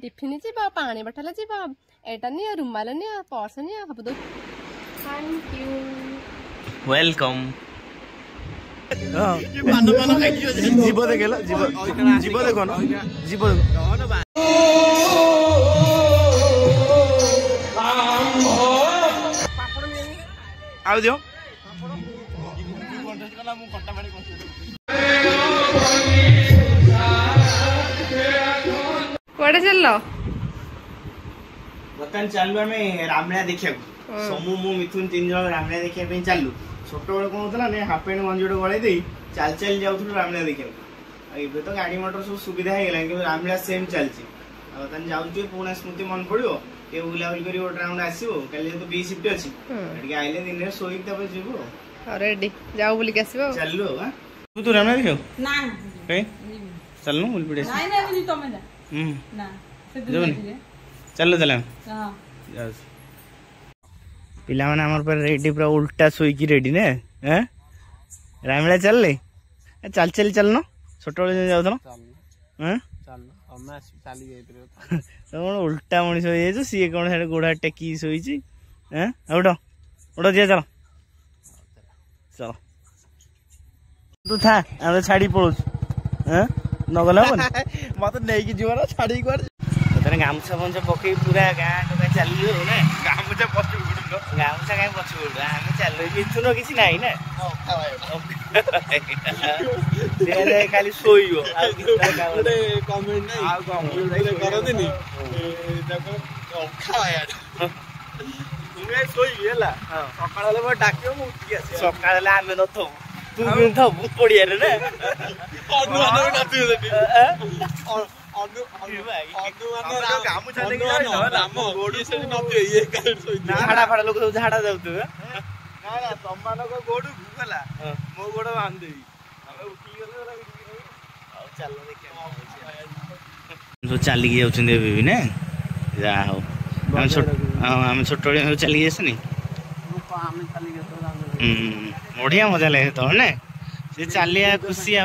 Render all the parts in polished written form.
Tiffin जीव पानी बटल जीव एटा नि रुमाल नि पर्स नि सब दो थैंक यू वेलकम मान मान खाइ जीव देखेला जीव जीव देखो न जीव आउ दियो कुआडे चललो बर्तमान चलू आम रामलीला देखा समू मु मिथुन 3 जन रामलीला देखा चलू छोट बेले कौन होता ना हाफ पैंट गंजी गोटे गड़े दे चल चल जाऊँ रामलीला देखा एवं तो गाड़ी मोटर सब सुविधा है कि रामलीला सेम चलती बर्तमान जाऊँ पुणा स्मृति मन पड़ो ये बुलाबुली कर गोटे राउंड आसो कल तो बी शिफ्ट अच्छी आइले दिन में शोक जीव रेडी जाओ बुल के आसो चलू तू रामलीला देखो ना चलनु बुल पड़े चलो चल पिला माने हमर पर रेडी पूरा उल्टा सोई रेडी ने हैं रामलीला चल ले चल चल चलनो छोट बळे जाउ थनो हैं चल हम चली जाई तो उल्टा मनीष हो जाय सी कोन साडे गोडा टेकी सोई छी हैं उठो उठो जे चलो चलो तू था हम छाड़ी पळो हैं न गला मत नै कि जीवन छाड़ी कर गामुछा फमुछा पकई पूरा गाँ टोका चलो ना गामुछा पछु गामुछा कहीं पछु आम चलो मिथुन किसी ना ना खाली शोइबो सकाल आम न तू पड़िया झाड़ा फाड़ा लोग झाड़ा जाऊ गोड़ गला मो गोड़ बांधदेवी चलिक जाऊँ ना जहा हो आम छोट चलिक आसनी बढ़िया मजा लगे तो ना से चलिया खुशी आ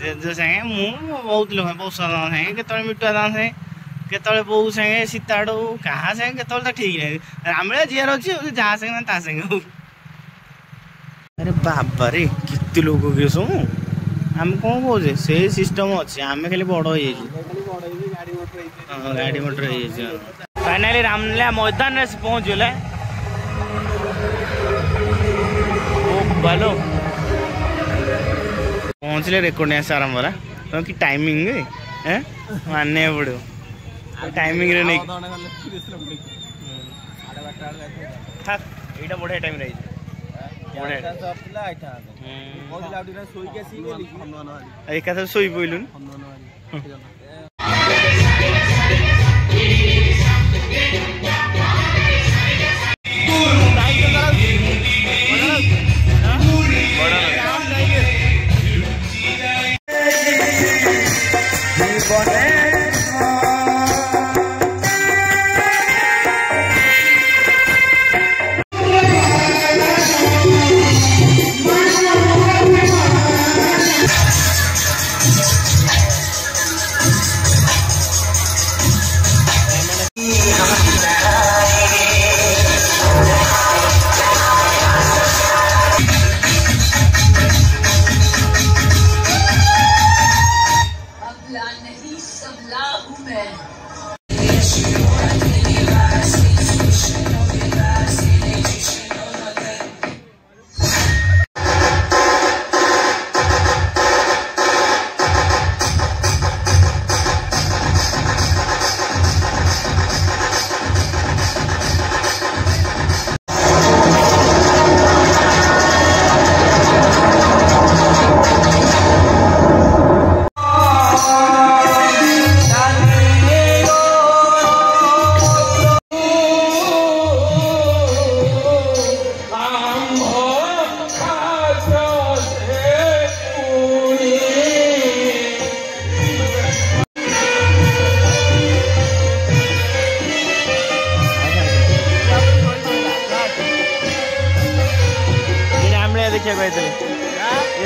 जे संगे मु बहुत लोग बहुत सारा संगे केतले मिठुआ दान संगे केतले बो संगे सीताड़ो कहाँ संगे केतले तो ठीक नहीं रामलीला जीआर अच्छी जहाँ संगे ता संगे अरे बाबा रे कितने लोग के सो आम कौन कहे से सिस्टम अच्छे आम खाली बड़ हो गाड़ी मोटर फाइनाली रामलीला मैदान में पहुँच गले भलो पहुँचले रेकर्ड आरंभ होला क्योंकि टाइमिंग मानने पड़ो टाइमिंग रे नहीं एटा बढ़िया टाइम रही एक शोई पड़लुन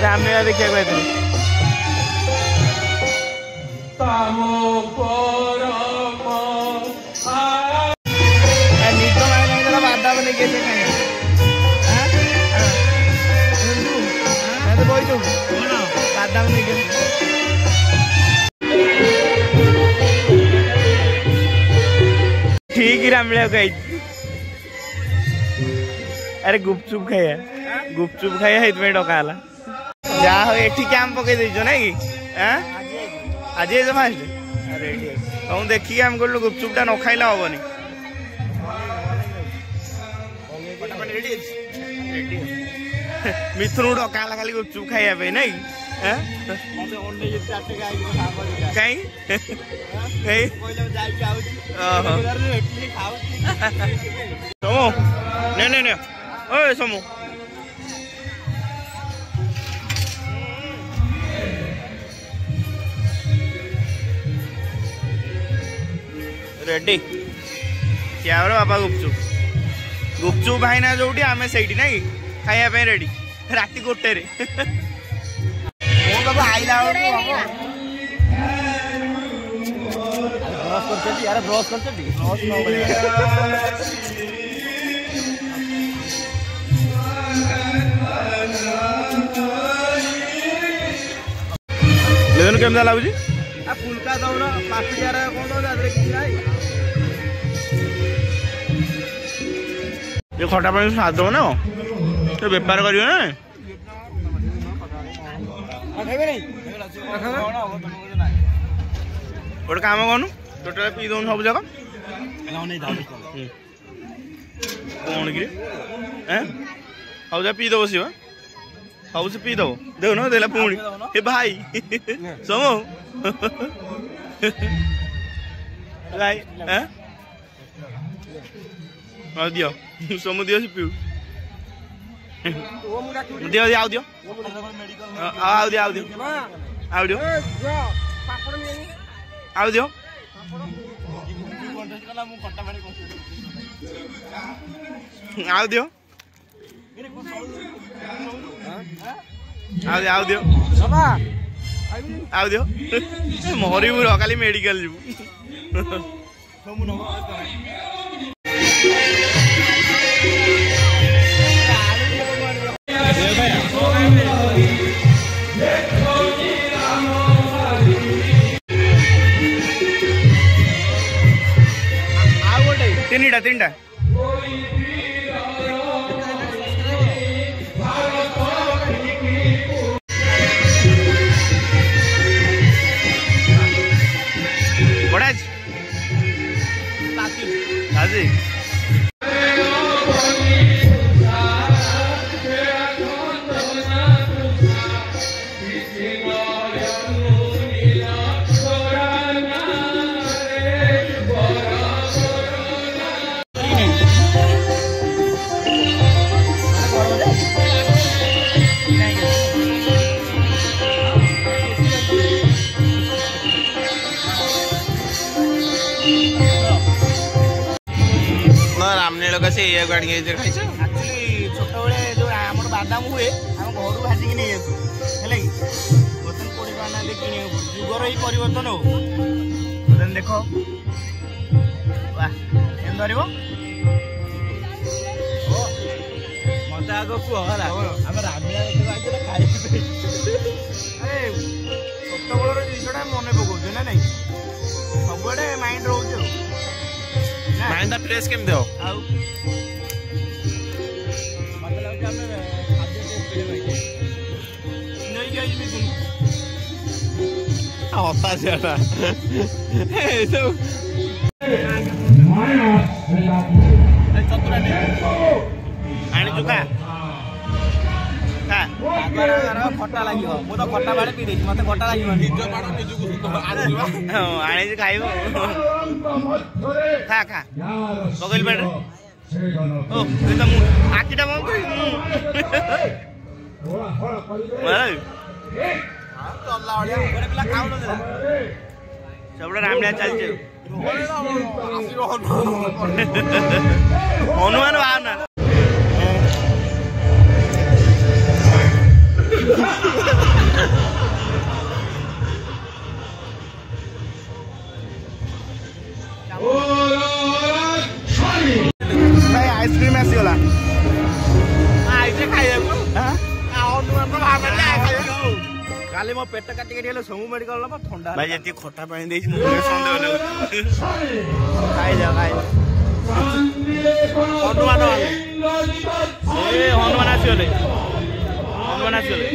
रामलीला देखिए ठीक रामलिया खाई अरे गुपचुप खाया डका जा हो एठी कैंप पकई देछ ना कि आज फास्ट रेडी तुम देखिए आम कहलु गुपचुपटा न खाइला हेनी मिथुन डका खाली गुपचुप खाइबा ना समू ने ओ समू रेडी क्या बाबा गुपचुप भाई ना जो आम से ना खाया रेडी राति 1 रे बाबा आइला ब्रश केमता लगुच फुलका दौड़ प्लास्टिक ये खटा पानी स्वाद दब ना तो बेपार कर गोटे काम करूँ टोटाल पी दौन सब जाक कौन कि सब जा पी दब सी सब से पी दब देख न देला पुणी हे भाई समो भाई दियो समु दियो से पीऊ दियो दियो दियो आओ दियो आओ दियो आओ दियो आओ दियो आओ दियो आओ दियो मरबू खाली मेडिकल जीवु तीनटा बड़ा आज रामनील का से गाड़ी खाई छोट बड़े जो आम बादाम हुए आम घर भाजिक नहीं है बर्तन पड़ी पाना कि जुगर ही परिवर्तन हो देख धर मत आग कह आम रामनीला खाई छोट बड़ जिनसा मन पकाऊ ना नहीं सब माइंड रोचे माइंड फ्रेश केम दो आउ मतलब कि हमें खाद्य को नहीं गई भी तुम होता जाता ए तो चतुरा ने आनी चुका का आगर खट्टा लागि हो मो तो खट्टा बाळे पी देछि मते खट्टा लागि निज बाण निजु को आनी खाइबो खा खा बगल बेड ओ ये तो आकीटा बंद भाई हां तो अल्लाह वाले गोरे पिला खाउ न देला सबडा रामलिया चल जे हनुमान भावना भाई आइसक्रीम आसीगला आइसे खाइबो हां हनुमान तो भाव में खाइबो काले मो पेट काटी काटी हेले समू मेडिकल न ठंडा भाई जति खट्टा पानी देछि मुझे संदेह ले खाइ जा हनुमान हनुमान आसगले हनुमान आसगले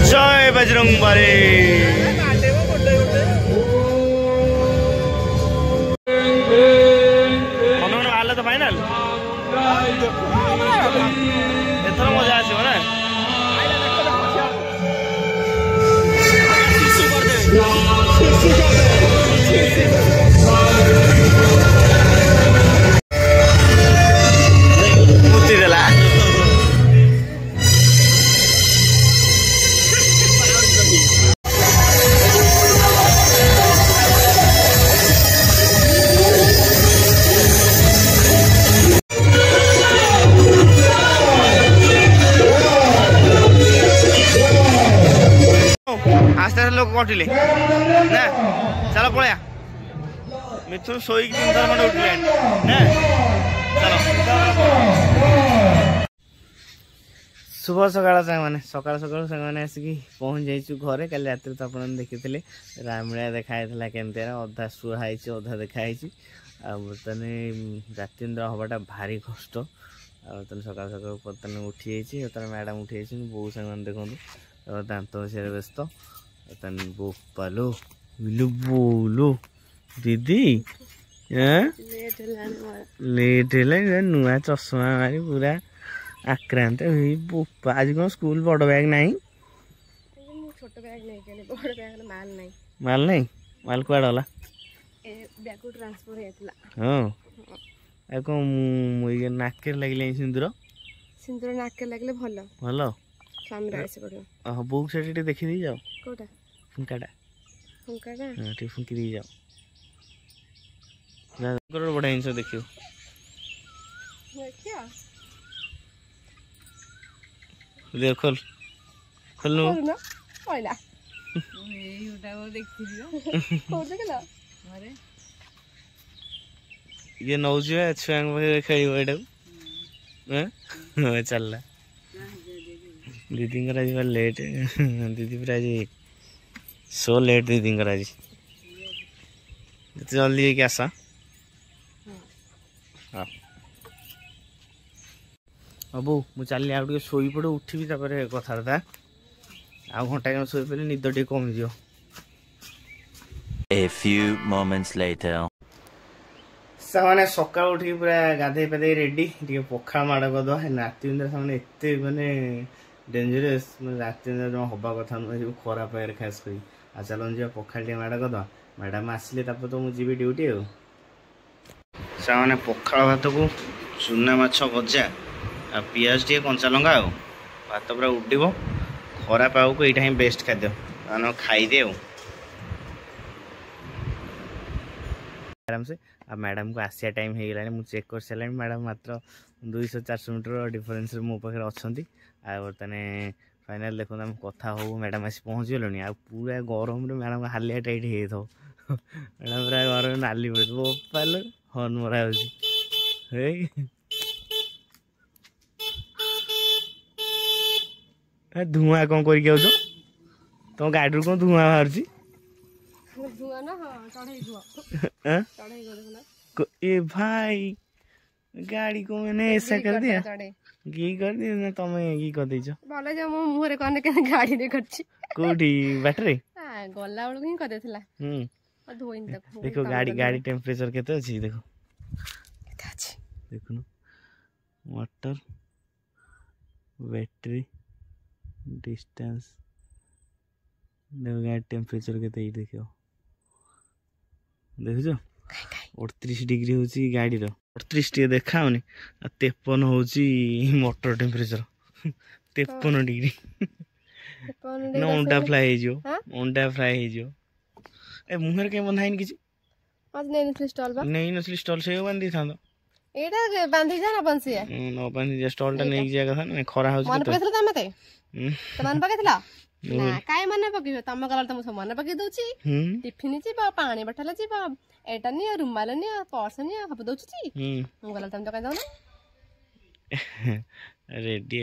जय बजरंग बली हनुमान बाहर तो फाइनाल एथर मजा आसो ना आस्ते आस्ते लोग कटिले ना चलो पलैया मिथुन शोक 3 थर खंडे उठिले ना चलो शुभ सकाल सांग मैंने सकाल सकाल सांग मैंने आसिक पहुँच जाइए घरे कल रात तो आप देखी रामलीला देखाई केमती अधा शुआई अधा देखाई बर्तमान रातेन्द्र हवाटा भारी कष्ट बर्तमान सकाल सकाल बर्तमान उठी जाइए बर्तमान मैडम उठी जाइए बो सांग देखो दांत से व्यस्त बोपालो बोलो दीदी लेट है नुआ चश्मा मारी पूरा आक्रांत हुई बोपा आज कौन स्कूल बड़ बैग नहीं माल नहीं माल कुआड़ गला हाँ कौन नाके लगे सिंदूर सिंदूर नाके लगे भल भल बुक से देखी दी जाओ कोटा फुंकाटा फुंकाटा हाँ फुंकी दी जाओ बढ़िया जिन देखियो देख खोल खोल ये नौ छुआ खेल चलला दीदी आज लेट दीदी पूरा आज सो लेट दीदी आज जल्दी जाके आस बो मु चल आगे शोई पड़े उठी कथबार्ता आ घंटा जन शोई पड़े निद टे कम जो A few moments later. सामाने सकाळ उठी पूरा गाधे पाधे रेडी टे पखाल माड़ करद रातिंद्र सामने एत माने डेंजरस रातिंद्र जमा हवा कथा नुह खरा पाए खास कर आ चल जा पखाल टे माड़ करद मैडम आसिले तो मुझे ड्यूटी सामाने पखाल भात को चूना माछ भजा आ पियाज टे कंचा लंका भात पूरा उड्ड खरा पाव को यहाँ बेस्ट खाद्य खाईदे आराम से आ मैडम को आसिया टाइम हो गला मुझे चेक कर सारे मैडम मात्र 200-400 मीटर डिफरेन्स मो पाखे अच्छा बर्तमान फाइनाल देखो आम कथा हो मैडम आसी पहुँच गलुनी आ पूरा गरम मैडम हालिया टाइट हो मैडम पूरा गरम नाली पड़े बोपाल हर्न मरा हो धुआं कौन करके आउछ तुम गाड़ी कौन धुआं बाहर ए भाई गाड़ी को मैंने ऐसा कर दिया की कर दिया ना तुम्हें की कर दीजो बोले जो मो मुहरे कोने के गाड़ी रे करछि कोठी बैटरी हां गल्ला बळ ही कर देथला धोइन देखो गाड़ी टेम्परेचर केते अछि देखो केते अछि देखो ना वाटर बैटरी डिस्टेंस देखो गाड़ी टेम्परेचर केते देखो देखो 38 डिग्री हूँ गाड़ी 38 टे देखा 53 हूँ मोटर टेम्परेचर 53 डिग्री ना अंडा फ्राए अंडा फ्राए ए मुहर कहीं बंधाइन किछि आज नहीं स्टॉल बा नहीं नसली स्टॉल से बांधी था एटा बांधी जा ना बंसिया न बांधी जा स्टॉल टा नहीं जागा था ना खरा हो मन पकेथला तमे ते मन पकेथला ना काय मन पकेबे तमे गला त मु मन पके दउची टिफिन जीवा पानी बटला जीवा एटा नि रुमाल नि पर्स नि सब दउची मु गला तमे तो काय दउ ना रेडी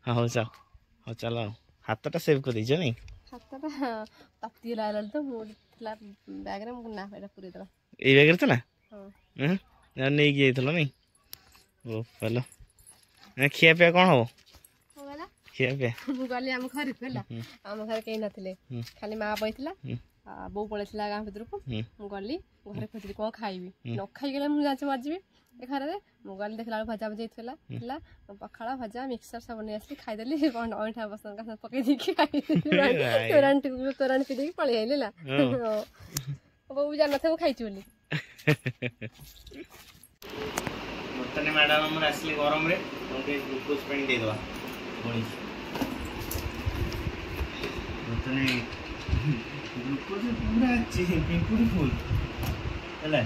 ହଉ ଚାଲ ହଉ ଚାଲ ଆଉ ହାତଟା ସେଭ୍ କରିଦେଇଛ ନାଇଁ ହାତଟା ତାତିଗଲା ହେଲା ତ ମୁଁ ଥିଲା ବ୍ୟାଗ୍ରେ ମୁଁ ନା ଏଇଟା ପୁରେଇଦେବା ଏଇ ବ୍ୟାଗରେ ଥିଲା ହଁ ନେଇକି ଯାଇଥିଲ ନାଇଁ ଓ ଭଲ ଖିଆ ପିଆ କ'ଣ ହବ ଖିଆ ପିଆ ମୁଁ ଗଲି ଆମ ଘରକୁ ହେଲା ଆମ ଘରେ କେହି ନଥିଲେ ଖାଲି ମା ବଇଥିଲା ବୋଉ ପଳେଇଥିଲା ଗାଁ ଭିତରକୁ ମୁଁ ଗଲି ଘରେ ଖୋଜିଲି କ'ଣ ଖାଇବି ନ ଖାଇଗଲେ ମୁଁ ଜାଣିଛି ମରିଯିବି ଏ ଖରାରେ ମୁଁ ଗଲି ଦେଖିଲା ବେଳକୁ ଭଜା ଭଜି ହେଇଥିଲା ଥିଲା ପଖାଳ ଭଜା ମିକ୍ସଚର ସବୁ ନେଇ ଆସିଲି ଖାଇଦେଲି ଅଇଁଠା ବସନ ପକେଇ ଦେଇକି ତୋରାଣି ପିଇ ଦେଇକି ପଳେଇ ଆଇଲି ହେଲା ବୋଉ ବି ଜାଣିନଥିବ ମୁଁ ଖାଇଛି ବୋଲି ବର୍ତ୍ତମାନ ମ୍ୟାଡ଼ାମ୍ ଆମର ଆସିଲେ ଗରମରେ ଟିକେ ଗ୍ଲୁକୋଜ୍ ପାଣି ଦେଇଦେବା ବର୍ତ୍ତମାନ ଗ୍ଲୁକୋଜ୍ ପୁରା ପିମ୍ପୁଡ଼ି ଫୁଲ୍ ହେଲା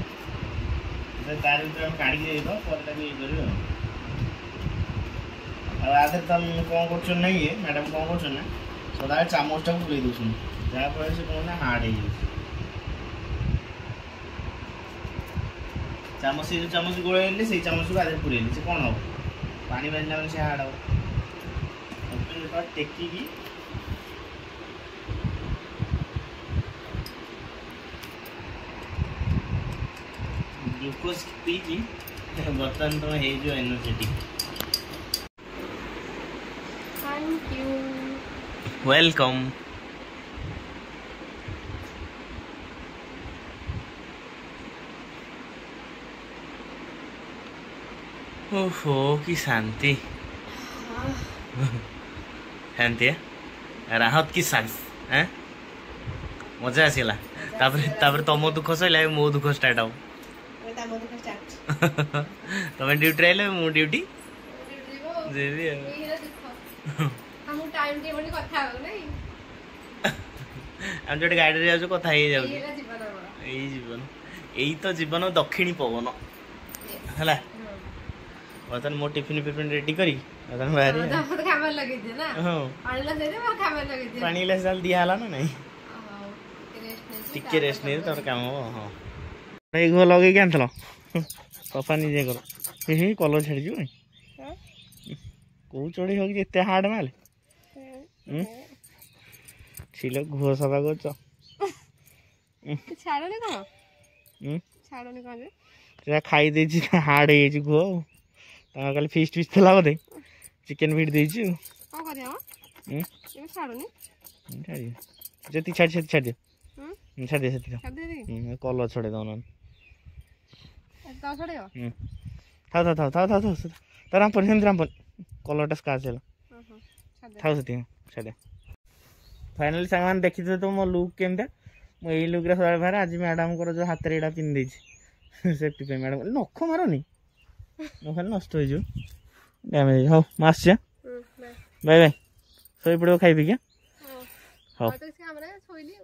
ତାର ଭିତରେ ଆମେ କାଢ଼ିକି ଦେଇଦେବା ପରେ ତାକୁ ଇଏ କରିବ ଆଉ ଆ ଦେହରେ ତମେ କ'ଣ କରୁଛନ୍ତି ନା ଇଏ ମ୍ୟାଡ଼ାମ୍ କ'ଣ କରୁଛନ୍ତି ନା ସଦାବେଳେ ଚାମଚଟାକୁ ବୁଲେଇ ଦେଉଛନ୍ତି ଯାହାଫଳରେ ସେ କ'ଣ ନା ହାର୍ଡ଼ ହେଇଯାଉଛି ଚାମଚ ସେ ଯେଉଁ ଚାମଚ ଗୋଳେଇ ଆଣିଲେ ସେଇ ଚାମଚକୁ ଆଦେହରେ ପୁରେଇଲେ ସେ କ'ଣ ହେବ ପାଣି ବାଜିଲା ମାନେ ସେ ହାର୍ଡ଼ ହେବ ଯେତେବେଳେ ଟେକିକି ଗ୍ଲୁକୋଜ୍ ପିଇକି ବର୍ତ୍ତମାନ ତୁମେ ହେଇଯିବ ଏନର୍ଜେଟିକ୍ ଥ୍ୟାଙ୍କ ୟୁ ୱେଲକମ୍ ओहो की शांति शांति राहत की सांस हैं मजा आसला तापर तुम दुख सैला मो दुख स्टार्ट हो तुम ड्यूटी आइले मो ड्यूटी हम जो गाड़ी रे जाऊ कथा ही जाऊ जीवन यही तो जीवन दक्षिणी पवन है बर्तमान मो टिफिन फिफिन रेडी करी बाहर पानी गिलास डाल दिया हला ना नहीं टिके रेस्ट नहीं तोर काम हो हां ए गो लगे के आनथलो सफा निजे करो हे कलर छाड़ी जो को चोड़ी हो कि एते हार्ड माल छिलो घो सफा कर छाड़नी कौन छाड़नी कौन जे खाई दे छी हार्ड हे छी घो कल फिस्ट फिस्ट थला बोधे चिकन फिट देछि को करिया ये छाड़नी छाड़ी जति छाड़ छाड़ छाड़ दे छाड़ दे छाड़ दे कलर छोड़े दो ना ता छोड़े था ताराम पर कलर टा स्काच है था सती छाड़ फाइनली सामान देखि तो मो लुक केमता मो एई लुक रे सवाल बाहर आज मैडम को जो हाथ रे एडा पिन देछि सेफ्टी पे मैडम नख मारोनी नख नष्ट हो जो डैमेज हो मास जा बाय बाय सोई पड़ो खाइ भी क्या हो तो इसके हमरे सोइली